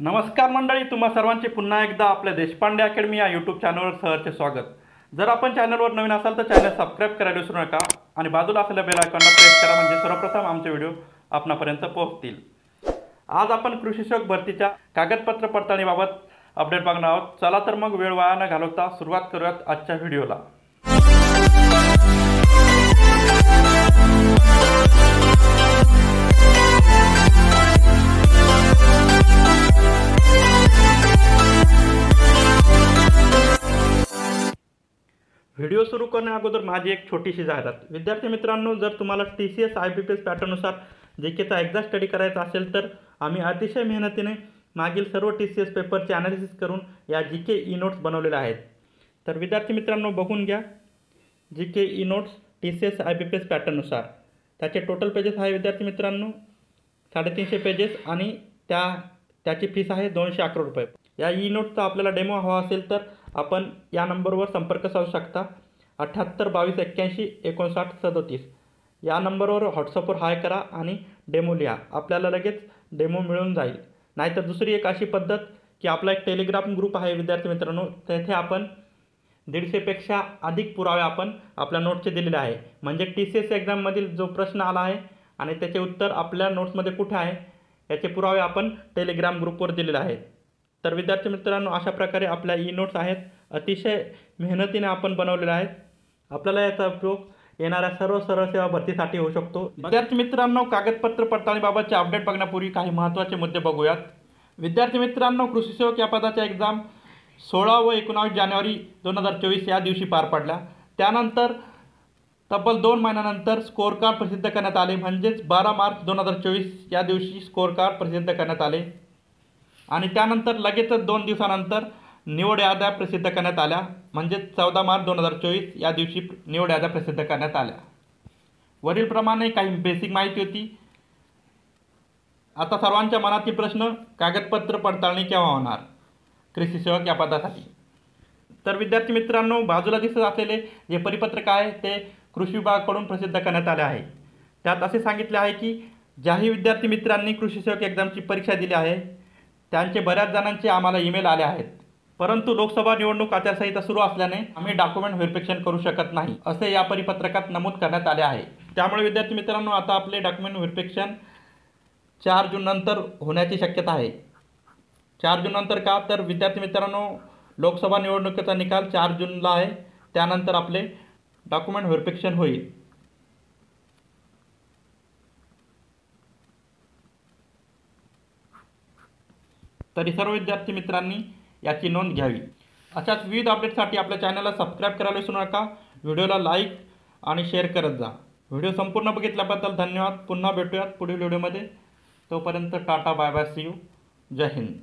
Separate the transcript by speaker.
Speaker 1: नमस्कार मंडळी, तुम्हा सर्वांचे पुन्हा एकदा आपल्या देशपांडे अकॅडमी या यूट्यूब चॅनलवर सहर्ष स्वागत। जर आपण चॅनलवर नवीन असाल तर चॅनल सबस्क्राईब करायला विसरू नका आणि बाजूला असलेल्या बेल आयकॉनला प्रेस करा, म्हणजे सर्वप्रथम आमचे व्हिडिओ आपणापर्यंत पोहोचतील। आज आपण कृषी सेवक भरतीच्या कागदपत्र पडताळणीबाबत अपडेट बघणार आहोत। चला तर मग वेळ वाया न घालवता सुरुवात करूयात आजच्या व्हिडिओला। व्हिडिओ सुरू करण्या अगोदर माझी एक छोटीशी जाहिरात। विद्यार्थी मित्रांनो, जर तुम्हाला TCS IBPS पॅटर्ननुसार जीकेचा एक्झाम स्टडी करायचा असेल तर आम्ही अतिशय मेहनतीने मागील सर्व TCS पेपरचे ॲनालिसिस करून या जीके ई नोट्स बनवलेल्या आहेत। तर विद्यार्थी मित्रांनो, बघून घ्या GK e notes TCS IBPS पॅटर्ननुसार। त्याचे टोटल पेजेस आहे विद्यार्थी मित्रांनो 350 पेजेस आणि त्याची फीस आहे 211 रुपये। या ई नोट्सचा आपल्याला डेमो हवा असेल तर आपण या नंबरवर संपर्क साधू शकता 78 22 81 59 37। या नंबरवर व्हॉट्सअपवर हाय करा आणि डेमो लिहा, आपल्याला लगेच डेमो मिळून जाईल। नाहीतर दुसरी एक अशी पद्धत की आपला एक टेलिग्राम ग्रुप आहे विद्यार्थी मित्रांनो, तेथे आपण 150 पेक्षा अधिक पुरावे आपण आपल्या नोट्सचे दिलेले आहे। म्हणजे TCS एक्झाममधील जो प्रश्न आला आहे आणि त्याचे उत्तर आपल्या नोट्समध्ये कुठे आहे याचे पुरावे आपण टेलिग्राम ग्रुपवर दिलेले आहेत। तर विद्यार्थी मित्रांनो, अशा प्रकारे आपल्या ई नोट्स आहेत, अतिशय मेहनतीने आपण बनवलेले आहेत। आपल्याला याचा उपयोग येणाऱ्या सर्व सरळ सेवा भरतीसाठी होऊ शकतो। विद्यार्थी मित्रांनो, कागदपत्र पडताळणीबाबतचे अपडेट बघण्यापूर्वी काही महत्त्वाचे मुद्दे बघूयात। विद्यार्थी मित्रांनो, कृषी सेवक या पदाच्या एक्झाम 16 व 19 जानेवारी 2024 या दिवशी पार पडल्या। त्यानंतर तब्बल 2 महिन्यानंतर स्कोअर कार्ड प्रसिद्ध करण्यात आले, म्हणजेच 12 मार्च 2024 या दिवशी स्कोअर कार्ड प्रसिद्ध करण्यात आले आणि त्यानंतर लगेचच 2 दिवसानंतर निवड याद्या प्रसिद्ध करण्यात आल्या, म्हणजेच 14 मार्च 2024 या दिवशी निवड याद्या प्रसिद्ध करण्यात आल्या। वरीलप्रमाणे काही बेसिक माहिती होती। आता सर्वांच्या मनातील प्रश्न, कागदपत्र पडताळणी केव्हा होणार कृषी सेवक या पदासाठी? तर विद्यार्थी मित्रांनो, बाजूला दिसत असलेले जे परिपत्रक आहे ते कृषी विभागाकडून प्रसिद्ध करण्यात आले आहे। त्यात असे सांगितले आहे की ज्याही विद्यार्थी मित्रांनी कृषी सेवक एक्झामची परीक्षा दिली आहे त्यांचे बऱ्याच जणांचे आम्हाला ईमेल आले आहेत, परंतु लोकसभा निवडणूक आचारसंहिता सुरू असल्याने आम्ही डॉक्युमेंट व्हेरिफिकेशन करू शकत नाही असे या परिपत्रकात नमूद करण्यात आले आहे। त्यामुळे विद्यार्थी मित्रांनो, आता आपले डॉक्युमेंट व्हेरिफिकेशन 4 जून नंतर होण्याची शक्यता आहे। 4 जून नंतर का? तर विद्यार्थी मित्रांनो, लोकसभा निवडणुकीचा निकाल 4 जूनला आहे, त्यानंतर आपले डॉक्युमेंट व्हेरिफिकेशन होईल। तरी सर्व विद्यार्थी मित्रांनी याची नोंद घ्यावी। अशाच विविध अपडेटसाठी आपल्या चॅनलला सबस्क्राईब करायला विसरू नका, व्हिडिओला लाईक आणि शेअर करत जा। व्हिडिओ संपूर्ण बघितल्याबद्दल धन्यवाद। पुन्हा भेटूयात पुढील व्हिडिओमध्ये। तोपर्यंत tata, bye bye, see you, जय हिंद।